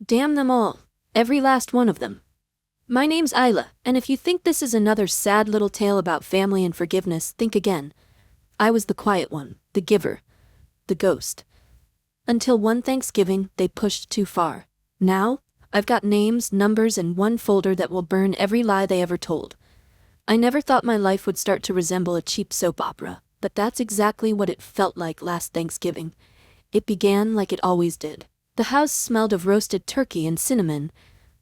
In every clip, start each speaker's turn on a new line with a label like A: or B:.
A: Damn them all. Every last one of them. My name's Isla, and if you think this is another sad little tale about family and forgiveness, think again. I was the quiet one, the giver, the ghost. Until one Thanksgiving, they pushed too far. Now, I've got names, numbers, and one folder that will burn every lie they ever told. I never thought my life would start to resemble a cheap soap opera, but that's exactly what it felt like last Thanksgiving. It began like it always did. The house smelled of roasted turkey and cinnamon,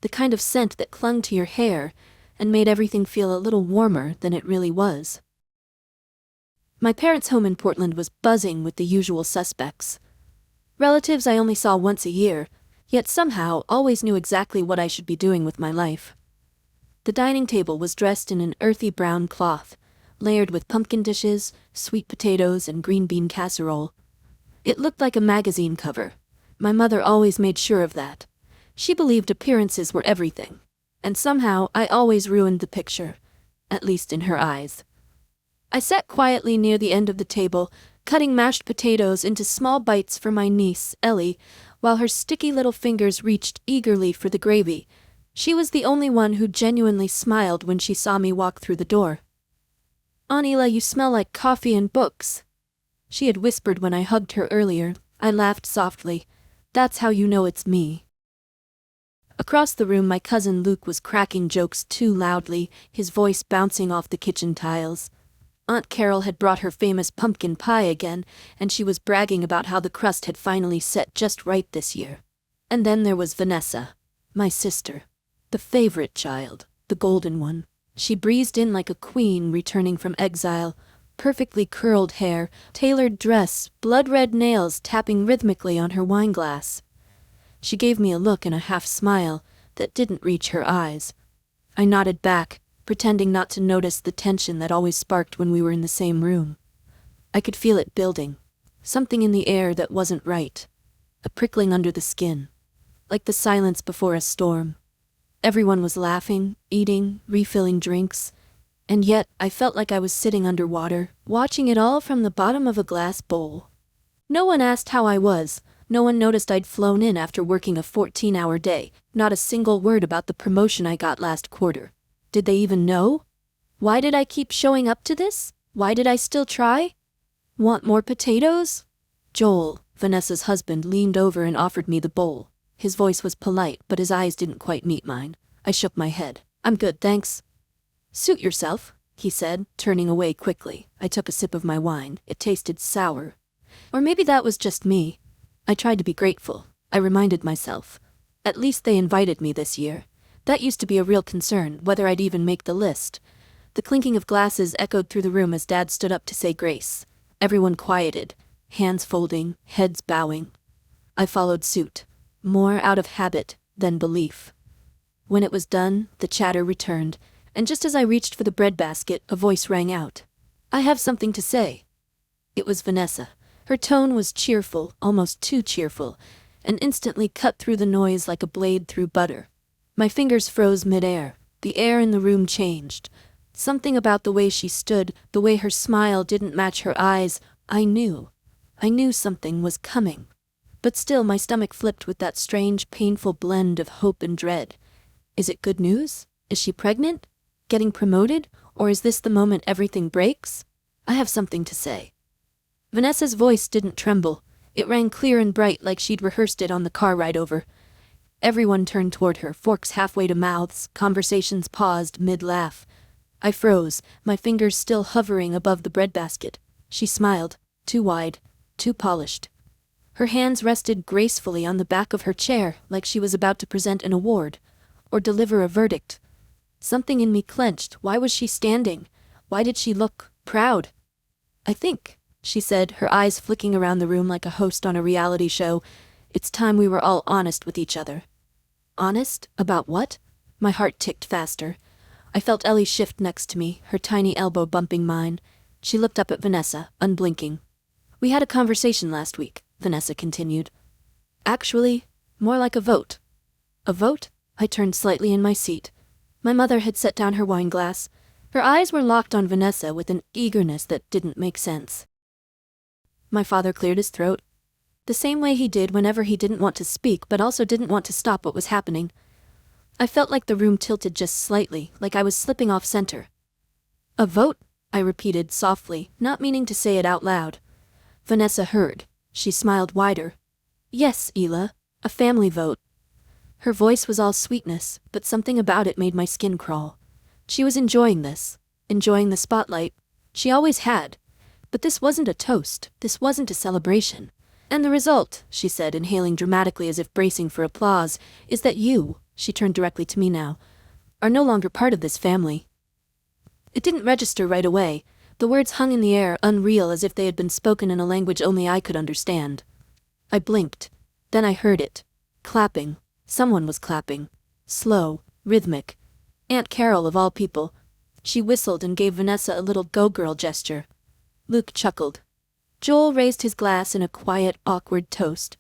A: the kind of scent that clung to your hair and made everything feel a little warmer than it really was. My parents' home in Portland was buzzing with the usual suspects. Relatives I only saw once a year, yet somehow always knew exactly what I should be doing with my life. The dining table was dressed in an earthy brown cloth, layered with pumpkin dishes, sweet potatoes, and green bean casserole. It looked like a magazine cover. My mother always made sure of that. She believed appearances were everything, and somehow I always ruined the picture, at least in her eyes. I sat quietly near the end of the table, cutting mashed potatoes into small bites for my niece, Ellie, while her sticky little fingers reached eagerly for the gravy. She was the only one who genuinely smiled when she saw me walk through the door. "Anila, you smell like coffee and books," she had whispered when I hugged her earlier. I laughed softly. "That's how you know it's me." Across the room, my cousin Luke was cracking jokes too loudly, his voice bouncing off the kitchen tiles. Aunt Carol had brought her famous pumpkin pie again, and she was bragging about how the crust had finally set just right this year. And then there was Vanessa, my sister, the favorite child, the golden one. She breezed in like a queen returning from exile, perfectly curled hair, tailored dress, blood-red nails tapping rhythmically on her wineglass. She gave me a look and a half-smile that didn't reach her eyes. I nodded back, pretending not to notice the tension that always sparked when we were in the same room. I could feel it building, something in the air that wasn't right, a prickling under the skin, like the silence before a storm. Everyone was laughing, eating, refilling drinks, and yet I felt like I was sitting underwater, watching it all from the bottom of a glass bowl. No one asked how I was. No one noticed I'd flown in after working a 14-hour day, not a single word about the promotion I got last quarter. Did they even know? Why did I keep showing up to this? Why did I still try? Want more potatoes? Joel, Vanessa's husband, leaned over and offered me the bowl. His voice was polite, but his eyes didn't quite meet mine. I shook my head. "I'm good, thanks." "Suit yourself," he said, turning away quickly. I took a sip of my wine. It tasted sour. Or maybe that was just me. I tried to be grateful. I reminded myself. At least they invited me this year. That used to be a real concern, whether I'd even make the list. The clinking of glasses echoed through the room as Dad stood up to say grace. Everyone quieted, hands folding, heads bowing. I followed suit, more out of habit than belief. When it was done, the chatter returned, and just as I reached for the breadbasket, a voice rang out. "I have something to say." It was Vanessa. Her tone was cheerful, almost too cheerful, and instantly cut through the noise like a blade through butter. My fingers froze mid-air. The air in the room changed. Something about the way she stood, the way her smile didn't match her eyes. I knew something was coming. But still my stomach flipped with that strange, painful blend of hope and dread. Is it good news? Is she pregnant? Getting promoted? Or is this the moment everything breaks? I have something to say. Vanessa's voice didn't tremble. It rang clear and bright like she'd rehearsed it on the car ride over. Everyone turned toward her, forks halfway to mouths, conversations paused mid-laugh. I froze, my fingers still hovering above the breadbasket. She smiled, too wide, too polished. Her hands rested gracefully on the back of her chair like she was about to present an award, or deliver a verdict. Something in me clenched. Why was she standing? Why did she look proud? "I think," she said, her eyes flicking around the room like a host on a reality show, "it's time we were all honest with each other." Honest? About what? My heart ticked faster. I felt Ellie shift next to me, her tiny elbow bumping mine. She looked up at Vanessa, unblinking. "We had a conversation last week," Vanessa continued. "Actually, more like a vote." "A vote?" I turned slightly in my seat. My mother had set down her wineglass. Her eyes were locked on Vanessa with an eagerness that didn't make sense. My father cleared his throat. the same way he did whenever he didn't want to speak but also didn't want to stop what was happening. I felt like the room tilted just slightly, like I was slipping off center. "A vote?" I repeated softly, not meaning to say it out loud. Vanessa heard. She smiled wider. "Yes, Ela, a family vote." Her voice was all sweetness, but something about it made my skin crawl. She was enjoying this, enjoying the spotlight. She always had. But this wasn't a toast, this wasn't a celebration. "And the result," she said, inhaling dramatically as if bracing for applause, "is that you," she turned directly to me now, "are no longer part of this family." It didn't register right away. The words hung in the air, unreal, as if they had been spoken in a language only I could understand. I blinked. Then I heard it. Clapping. Someone was clapping. Slow, rhythmic. Aunt Carol, of all people. She whistled and gave Vanessa a little go-girl gesture. Luke chuckled. Joel raised his glass in a quiet, awkward toast.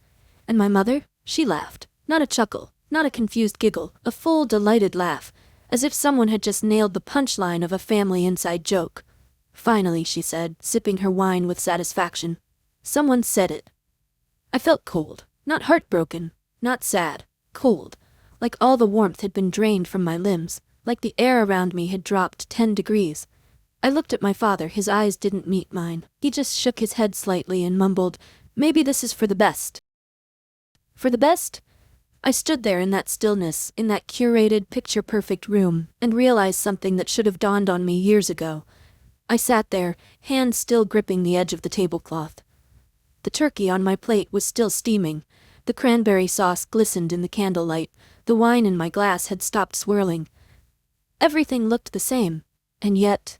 A: And my mother? She laughed. Not a chuckle, not a confused giggle, a full, delighted laugh, as if someone had just nailed the punchline of a family inside joke. "Finally," she said, sipping her wine with satisfaction. "Someone said it." I felt cold, not heartbroken, not sad, cold, like all the warmth had been drained from my limbs, like the air around me had dropped 10 degrees. I looked at my father, his eyes didn't meet mine. He just shook his head slightly and mumbled, "Maybe this is for the best." For the best? I stood there in that stillness, in that curated, picture-perfect room, and realized something that should have dawned on me years ago. I sat there, hands still gripping the edge of the tablecloth. The turkey on my plate was still steaming. The cranberry sauce glistened in the candlelight. The wine in my glass had stopped swirling. Everything looked the same, and yet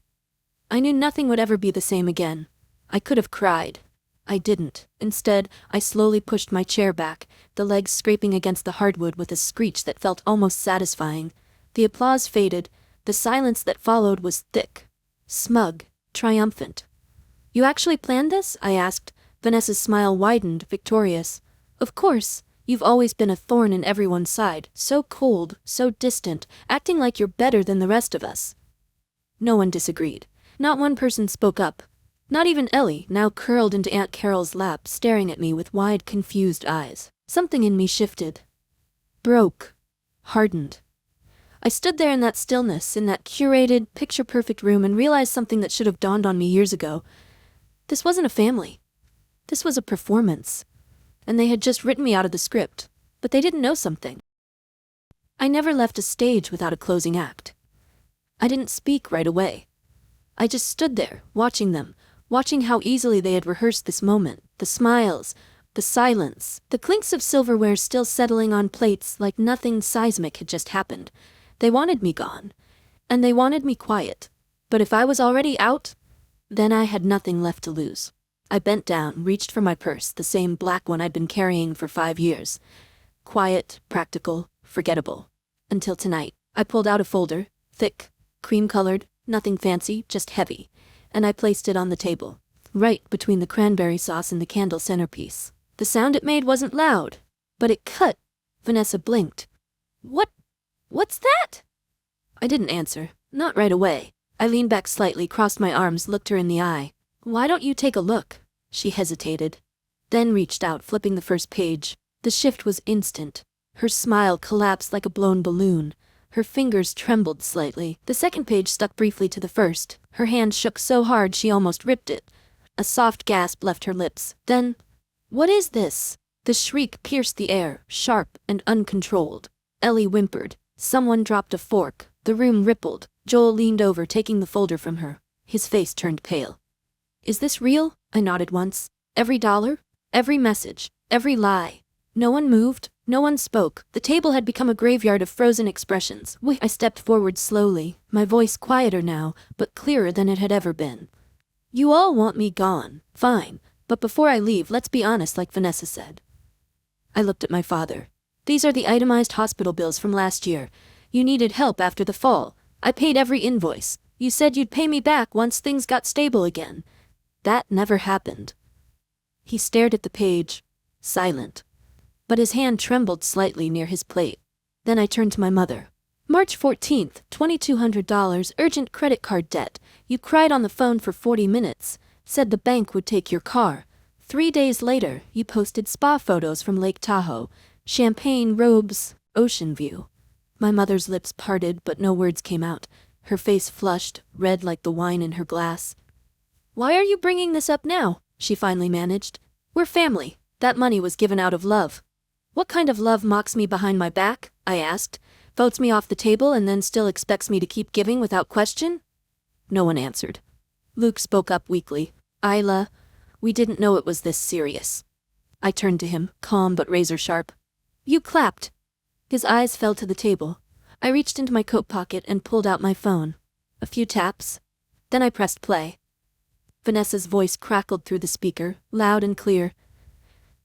A: I knew nothing would ever be the same again. I could have cried. I didn't. Instead, I slowly pushed my chair back, the legs scraping against the hardwood with a screech that felt almost satisfying. The applause faded. The silence that followed was thick, smug, triumphant. "You actually planned this?" I asked. Vanessa's smile widened, victorious. "Of course. You've always been a thorn in everyone's side, so cold, so distant, acting like you're better than the rest of us." No one disagreed. Not one person spoke up. Not even Ellie, now curled into Aunt Carol's lap, staring at me with wide, confused eyes. Something in me shifted. Broke. Hardened. I stood there in that stillness, in that curated, picture-perfect room, and realized something that should have dawned on me years ago. This wasn't a family. This was a performance. And they had just written me out of the script, but they didn't know something. I never left a stage without a closing act. I didn't speak right away. I just stood there, watching them, watching how easily they had rehearsed this moment, the smiles, the silence, the clinks of silverware still settling on plates like nothing seismic had just happened. They wanted me gone, and they wanted me quiet. But if I was already out, then I had nothing left to lose. I bent down, reached for my purse, the same black one I'd been carrying for 5 years. Quiet, practical, forgettable. Until tonight. I pulled out a folder, thick, cream-colored, nothing fancy, just heavy, and I placed it on the table, right between the cranberry sauce and the candle centerpiece. The sound it made wasn't loud, but it cut. Vanessa blinked. What's that?" I didn't answer, not right away. I leaned back slightly, crossed my arms, looked her in the eye. "Why don't you take a look?" She hesitated, then reached out, flipping the first page. The shift was instant. Her smile collapsed like a blown balloon. Her fingers trembled slightly. The second page stuck briefly to the first. Her hand shook so hard she almost ripped it. A soft gasp left her lips. Then, "What is this?" The shriek pierced the air, sharp and uncontrolled. Ellie whimpered. Someone dropped a fork. The room rippled. Joel leaned over, taking the folder from her. His face turned pale. "Is this real?" I nodded once. Every dollar? Every message? Every lie? No one moved. No one spoke. The table had become a graveyard of frozen expressions. I stepped forward slowly, my voice quieter now, but clearer than it had ever been. "You all want me gone. Fine. But before I leave, let's be honest, like Vanessa said." I looked at my father. "These are the itemized hospital bills from last year. You needed help after the fall. I paid every invoice. You said you'd pay me back once things got stable again. That never happened." He stared at the page, silent. But his hand trembled slightly near his plate. Then I turned to my mother. "March 14th, $2,200, urgent credit card debt. You cried on the phone for 40 minutes. Said the bank would take your car. 3 days later, you posted spa photos from Lake Tahoe, champagne robes, ocean view. My mother's lips parted, but no words came out. Her face flushed, red like the wine in her glass. "Why are you bringing this up now?" she finally managed. "We're family. That money was given out of love." "What kind of love mocks me behind my back?" I asked. "Votes me off the table and then still expects me to keep giving without question?" No one answered. Luke spoke up weakly. "Isla, we didn't know it was this serious." I turned to him, calm but razor sharp. "You clapped." His eyes fell to the table. I reached into my coat pocket and pulled out my phone. A few taps. Then I pressed play. Vanessa's voice crackled through the speaker, loud and clear.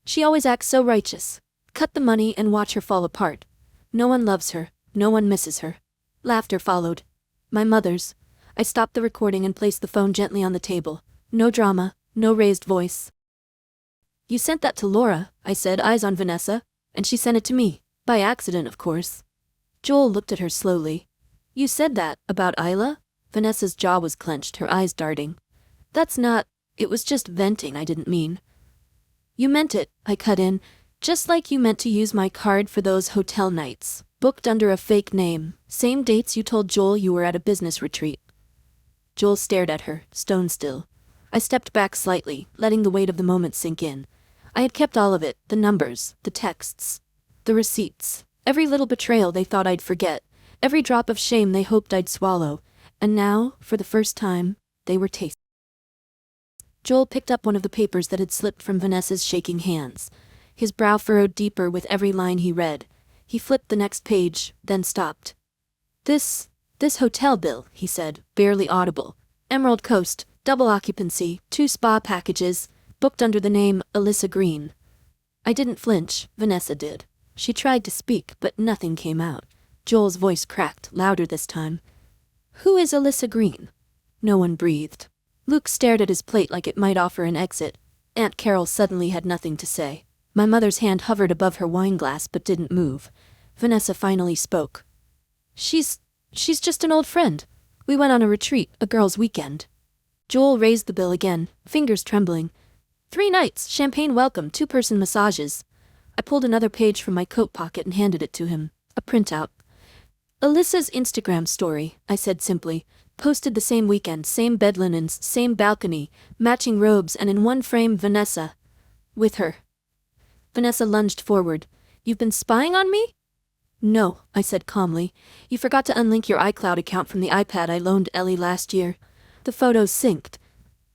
A: "She always acts so righteous. Cut the money and watch her fall apart. No one loves her, no one misses her." Laughter followed. My mother's. I stopped the recording and placed the phone gently on the table. No drama, no raised voice. "You sent that to Laura," I said, eyes on Vanessa, "and she sent it to me. By accident, of course." Joel looked at her slowly. "You said that, about Isla?" Vanessa's jaw was clenched, her eyes darting. "That's not, it was just venting, I didn't mean." "You meant it," I cut in, "just like you meant to use my card for those hotel nights, booked under a fake name, same dates you told Joel you were at a business retreat." Joel stared at her, stone still. I stepped back slightly, letting the weight of the moment sink in. I had kept all of it, the numbers, the texts, the receipts, every little betrayal they thought I'd forget, every drop of shame they hoped I'd swallow, and now, for the first time, they were tasting. Joel picked up one of the papers that had slipped from Vanessa's shaking hands. His brow furrowed deeper with every line he read. He flipped the next page, then stopped. This hotel bill," he said, barely audible. "Emerald Coast, double occupancy, 2 spa packages, booked under the name Alyssa Green." I didn't flinch, Vanessa did. She tried to speak, but nothing came out. Joel's voice cracked, louder this time. "Who is Alyssa Green?" No one breathed. Luke stared at his plate like it might offer an exit. Aunt Carol suddenly had nothing to say. My mother's hand hovered above her wineglass but didn't move. Vanessa finally spoke. She's just an old friend. We went on a retreat, a girls' weekend." Joel raised the bill again, fingers trembling. 3 nights, champagne welcome, 2-person massages." I pulled another page from my coat pocket and handed it to him. A printout. "Alyssa's Instagram story," I said simply. "Posted the same weekend, same bed linens, same balcony, matching robes, and in one frame Vanessa. With her." Vanessa lunged forward. "You've been spying on me?" "No," I said calmly. "You forgot to unlink your iCloud account from the iPad I loaned Ellie last year." The photos synced.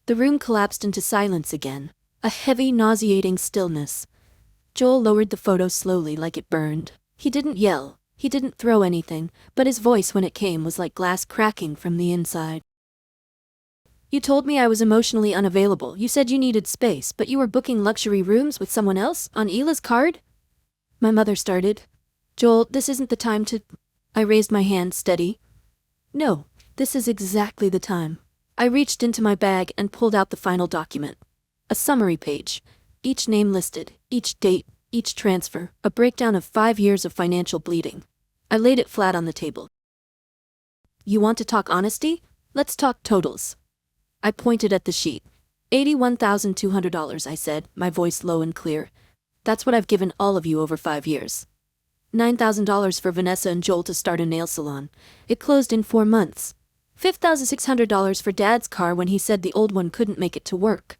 A: The room collapsed into silence again. A heavy, nauseating stillness. Joel lowered the photo slowly like it burned. He didn't yell. He didn't throw anything, but his voice when it came was like glass cracking from the inside. "You told me I was emotionally unavailable. You said you needed space, but you were booking luxury rooms with someone else on Ila's card?" My mother started. "Joel, this isn't the time to—" I raised my hand, steady. "No, this is exactly the time." I reached into my bag and pulled out the final document. A summary page. Each name listed, each date, each transfer, a breakdown of 5 years of financial bleeding. I laid it flat on the table. "You want to talk honesty? Let's talk totals." I pointed at the sheet. $81,200, I said, my voice low and clear. "That's what I've given all of you over 5 years. $9,000 for Vanessa and Joel to start a nail salon. It closed in 4 months. $5,600 for Dad's car when he said the old one couldn't make it to work.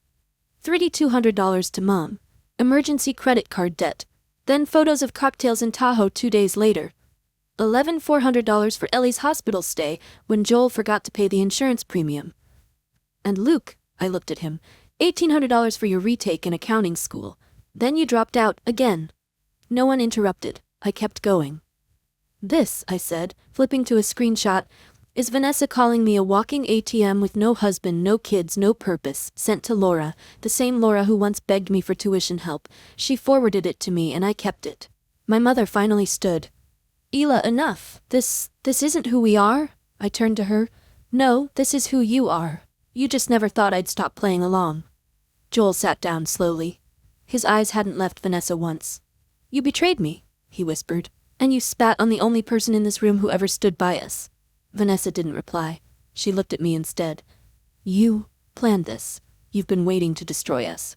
A: $3,200 to Mom. Emergency credit card debt. Then photos of cocktails in Tahoe 2 days later. $11,400 for Ellie's hospital stay when Joel forgot to pay the insurance premium. And Luke," I looked at him, $1,800 for your retake in accounting school. Then you dropped out, again." No one interrupted. I kept going. "This," I said, flipping to a screenshot, "is Vanessa calling me a walking ATM with no husband, no kids, no purpose, sent to Laura, the same Laura who once begged me for tuition help. She forwarded it to me and I kept it." My mother finally stood. "Ela, enough. This isn't who we are." I turned to her. "No, this is who you are. You just never thought I'd stop playing along." Joel sat down slowly. His eyes hadn't left Vanessa once. "You betrayed me," he whispered, "and you spat on the only person in this room who ever stood by us." Vanessa didn't reply. She looked at me instead. "You planned this. You've been waiting to destroy us."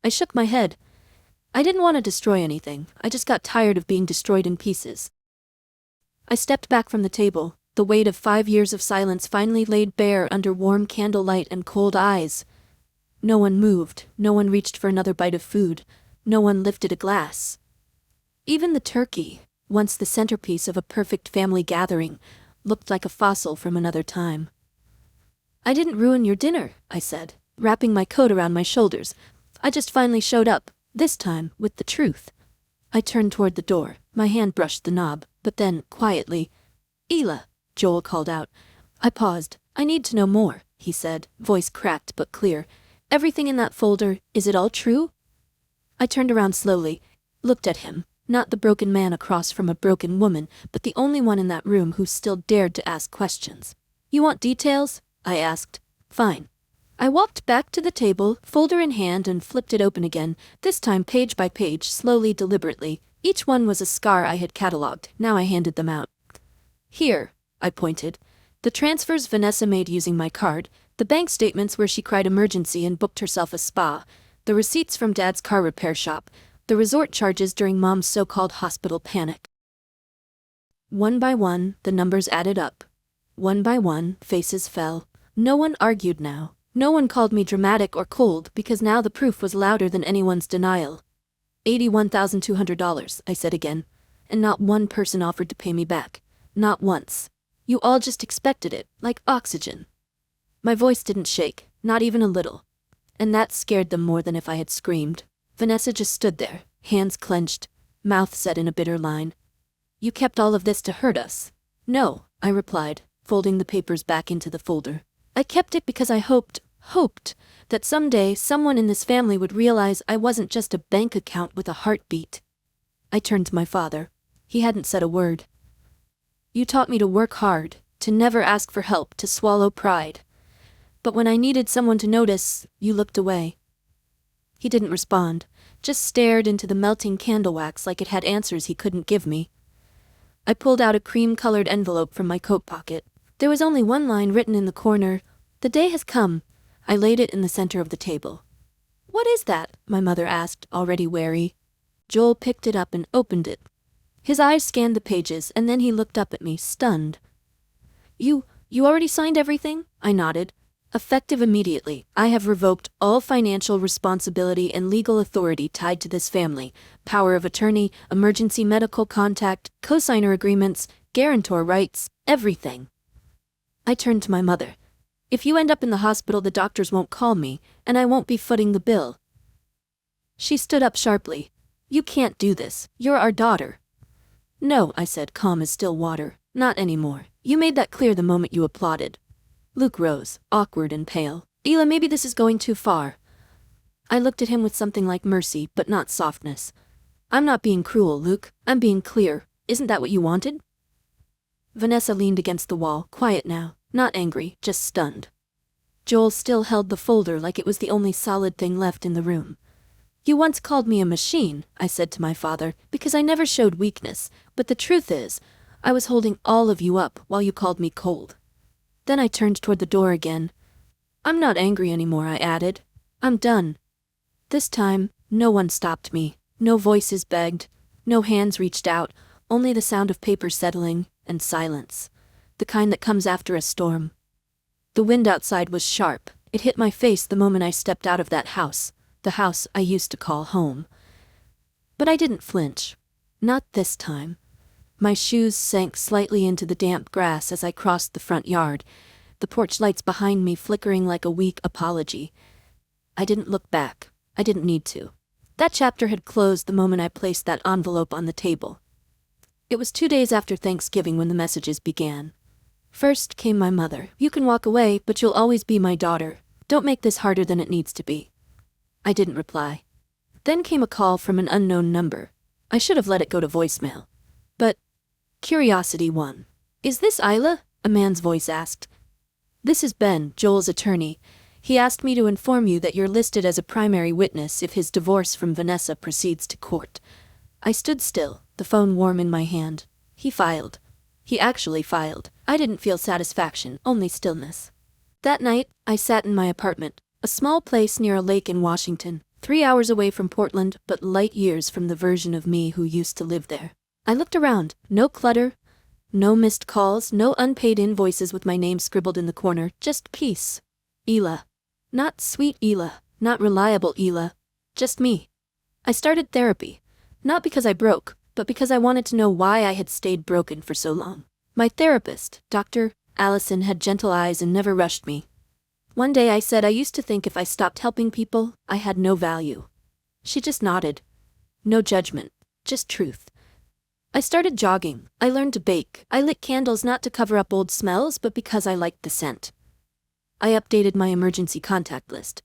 A: I shook my head. I didn't want to destroy anything, I just got tired of being destroyed in pieces. I stepped back from the table, the weight of 5 years of silence finally laid bare under warm candlelight and cold eyes. No one moved, no one reached for another bite of food, no one lifted a glass. Even the turkey, once the centerpiece of a perfect family gathering, looked like a fossil from another time. I didn't ruin your dinner, I said, wrapping my coat around my shoulders. I just finally showed up, this time, with the truth. I turned toward the door, my hand brushed the knob, but then, quietly, "Ela," Joel called out. I paused. "I need to know more," he said, voice cracked but clear. "Everything in that folder, is it all true?" I turned around slowly, looked at him, not the broken man across from a broken woman, but the only one in that room who still dared to ask questions. "You want details?" I asked. "Fine." I walked back to the table, folder in hand, and flipped it open again, this time page by page, slowly, deliberately. Each one was a scar I had catalogued. Now I handed them out. "Here," I pointed. "The transfers Vanessa made using my card, the bank statements where she cried emergency and booked herself a spa, the receipts from Dad's car repair shop, the resort charges during Mom's so-called hospital panic." One by one, the numbers added up. One by one, faces fell. No one argued now. No one called me dramatic or cold, because now the proof was louder than anyone's denial. $81,200, I said again, and not one person offered to pay me back. Not once. You all just expected it, like oxygen. My voice didn't shake, not even a little. And that scared them more than if I had screamed. Vanessa just stood there, hands clenched, mouth set in a bitter line. "You kept all of this to hurt us." "No," I replied, folding the papers back into the folder. "I kept it because I hoped that someday someone in this family would realize I wasn't just a bank account with a heartbeat." I turned to my father. He hadn't said a word. "You taught me to work hard, to never ask for help, to swallow pride. But when I needed someone to notice, you looked away." He didn't respond, just stared into the melting candle wax like it had answers he couldn't give me. I pulled out a cream-colored envelope from my coat pocket. There was only one line written in the corner. "The day has come." I laid it in the center of the table. "What is that?" my mother asked, already wary. Joel picked it up and opened it. His eyes scanned the pages, and then he looked up at me, stunned. You already signed everything?" I nodded. "Effective immediately, I have revoked all financial responsibility and legal authority tied to this family. Power of attorney, emergency medical contact, cosigner agreements, guarantor rights, everything." I turned to my mother. "If you end up in the hospital, the doctors won't call me, and I won't be footing the bill." She stood up sharply. "You can't do this. You're our daughter." "No," I said, calm as still water. "Not anymore. You made that clear the moment you applauded." Luke rose, awkward and pale. "Ela, maybe this is going too far." I looked at him with something like mercy, but not softness. "I'm not being cruel, Luke. I'm being clear. Isn't that what you wanted?" Vanessa leaned against the wall, quiet now. Not angry, just stunned. Joel still held the folder like it was the only solid thing left in the room. "You once called me a machine," I said to my father, "because I never showed weakness, but the truth is, I was holding all of you up while you called me cold." Then I turned toward the door again. "I'm not angry anymore," I added. "I'm done." This time, no one stopped me. No voices begged. No hands reached out. Only the sound of paper settling, and silence. The kind that comes after a storm. The wind outside was sharp. It hit my face the moment I stepped out of that house, the house I used to call home. But I didn't flinch. Not this time. My shoes sank slightly into the damp grass as I crossed the front yard, the porch lights behind me flickering like a weak apology. I didn't look back. I didn't need to. That chapter had closed the moment I placed that envelope on the table. It was 2 days after Thanksgiving when the messages began. First came my mother. "You can walk away, but you'll always be my daughter. Don't make this harder than it needs to be." I didn't reply. Then came a call from an unknown number. I should have let it go to voicemail. But curiosity won. "Is this Isla?" a man's voice asked. "This is Ben, Joel's attorney. He asked me to inform you that you're listed as a primary witness if his divorce from Vanessa proceeds to court." I stood still, the phone warm in my hand. He filed. He actually filed. I didn't feel satisfaction, only stillness. That night, I sat in my apartment, a small place near a lake in Washington. 3 hours away from Portland, but light years from the version of me who used to live there. I looked around. No clutter, no missed calls, no unpaid invoices with my name scribbled in the corner, just peace. Ela. Not sweet Ela, not reliable Ela, just me. I started therapy, not because I broke, but because I wanted to know why I had stayed broken for so long. My therapist, Dr. Allison, had gentle eyes and never rushed me. One day I said I used to think if I stopped helping people, I had no value. She just nodded. No judgment, just truth. I started jogging. I learned to bake. I lit candles not to cover up old smells, but because I liked the scent. I updated my emergency contact list.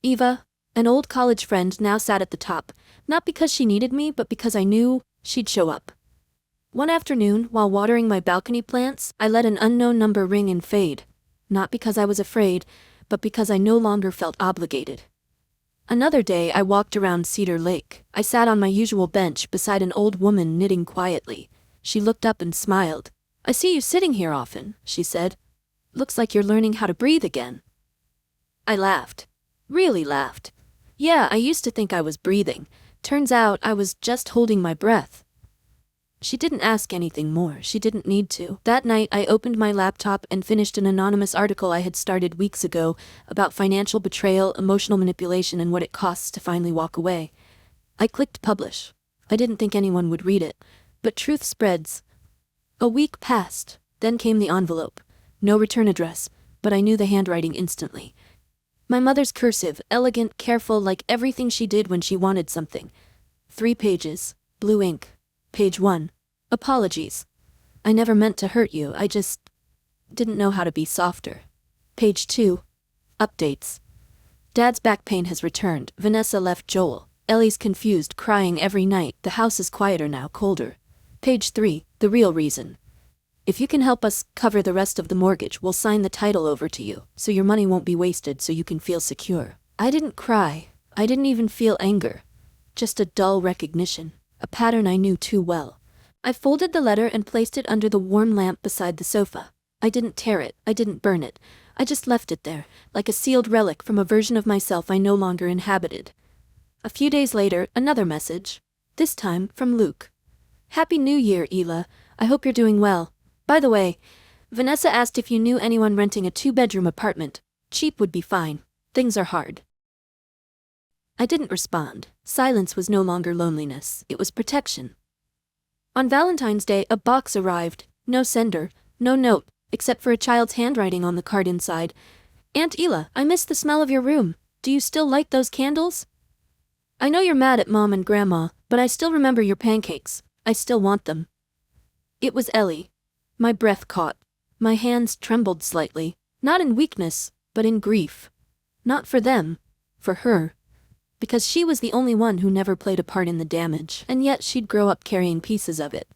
A: Eva, an old college friend, now sat at the top, not because she needed me, but because I knew she'd show up. One afternoon, while watering my balcony plants, I let an unknown number ring and fade, not because I was afraid, but because I no longer felt obligated. Another day I walked around Cedar Lake. I sat on my usual bench beside an old woman knitting quietly. She looked up and smiled. "I see you sitting here often," she said. "Looks like you're learning how to breathe again." I laughed. Really laughed. Yeah, I used to think I was breathing. Turns out I was just holding my breath. She didn't ask anything more. She didn't need to. That night I opened my laptop and finished an anonymous article I had started weeks ago about financial betrayal, emotional manipulation, and what it costs to finally walk away. I clicked publish. I didn't think anyone would read it, but truth spreads. A week passed. Then came the envelope. No return address, but I knew the handwriting instantly. My mother's cursive, elegant, careful, like everything she did when she wanted something. 3 pages, blue ink. Page 1. Apologies. I never meant to hurt you, I just didn't know how to be softer. Page 2. Updates. Dad's back pain has returned. Vanessa left Joel. Ellie's confused, crying every night. The house is quieter now, colder. Page 3. The real reason. If you can help us cover the rest of the mortgage, we'll sign the title over to you, so your money won't be wasted, so you can feel secure. I didn't cry. I didn't even feel anger. Just a dull recognition. A pattern I knew too well. I folded the letter and placed it under the warm lamp beside the sofa. I didn't tear it. I didn't burn it. I just left it there, like a sealed relic from a version of myself I no longer inhabited. A few days later, another message. This time, from Luke. "Happy New Year, Ela. I hope you're doing well. By the way, Vanessa asked if you knew anyone renting a 2-bedroom apartment. Cheap would be fine. Things are hard." I didn't respond. Silence was no longer loneliness, it was protection. On Valentine's Day, a box arrived. No sender, no note, except for a child's handwriting on the card inside. "Aunt Ela, I miss the smell of your room. Do you still light those candles? I know you're mad at Mom and Grandma, but I still remember your pancakes. I still want them." It was Ellie. My breath caught. My hands trembled slightly, not in weakness, but in grief. Not for them, for her. Because she was the only one who never played a part in the damage, and yet she'd grow up carrying pieces of it.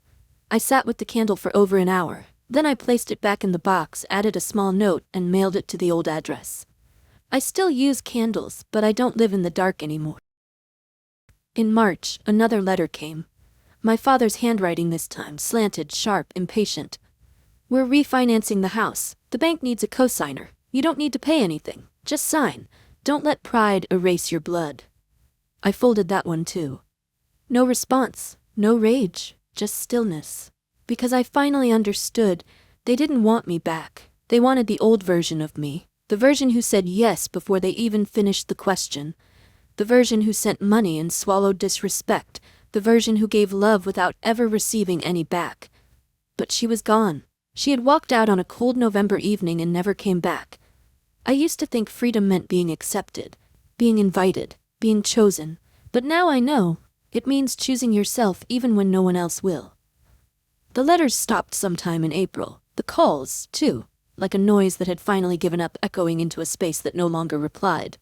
A: I sat with the candle for over an hour. Then I placed it back in the box, added a small note, and mailed it to the old address. I still use candles, but I don't live in the dark anymore. In March, another letter came. My father's handwriting this time, slanted, sharp, impatient. "We're refinancing the house. The bank needs a cosigner. You don't need to pay anything. Just sign. Don't let pride erase your blood." I folded that one too. No response, no rage, just stillness. Because I finally understood, they didn't want me back. They wanted the old version of me. The version who said yes before they even finished the question. The version who sent money and swallowed disrespect. The version who gave love without ever receiving any back. But she was gone. She had walked out on a cold November evening and never came back. I used to think freedom meant being accepted, being invited, being chosen, but now I know, it means choosing yourself even when no one else will. The letters stopped sometime in April, the calls, too, like a noise that had finally given up echoing into a space that no longer replied.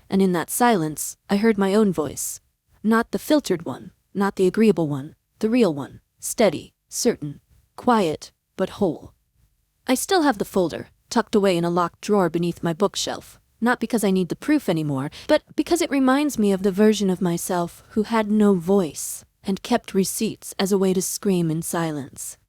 A: And in that silence, I heard my own voice. Not the filtered one, not the agreeable one, the real one, steady, certain, quiet, but whole. I still have the folder, tucked away in a locked drawer beneath my bookshelf, not because I need the proof anymore, but because it reminds me of the version of myself who had no voice and kept receipts as a way to scream in silence.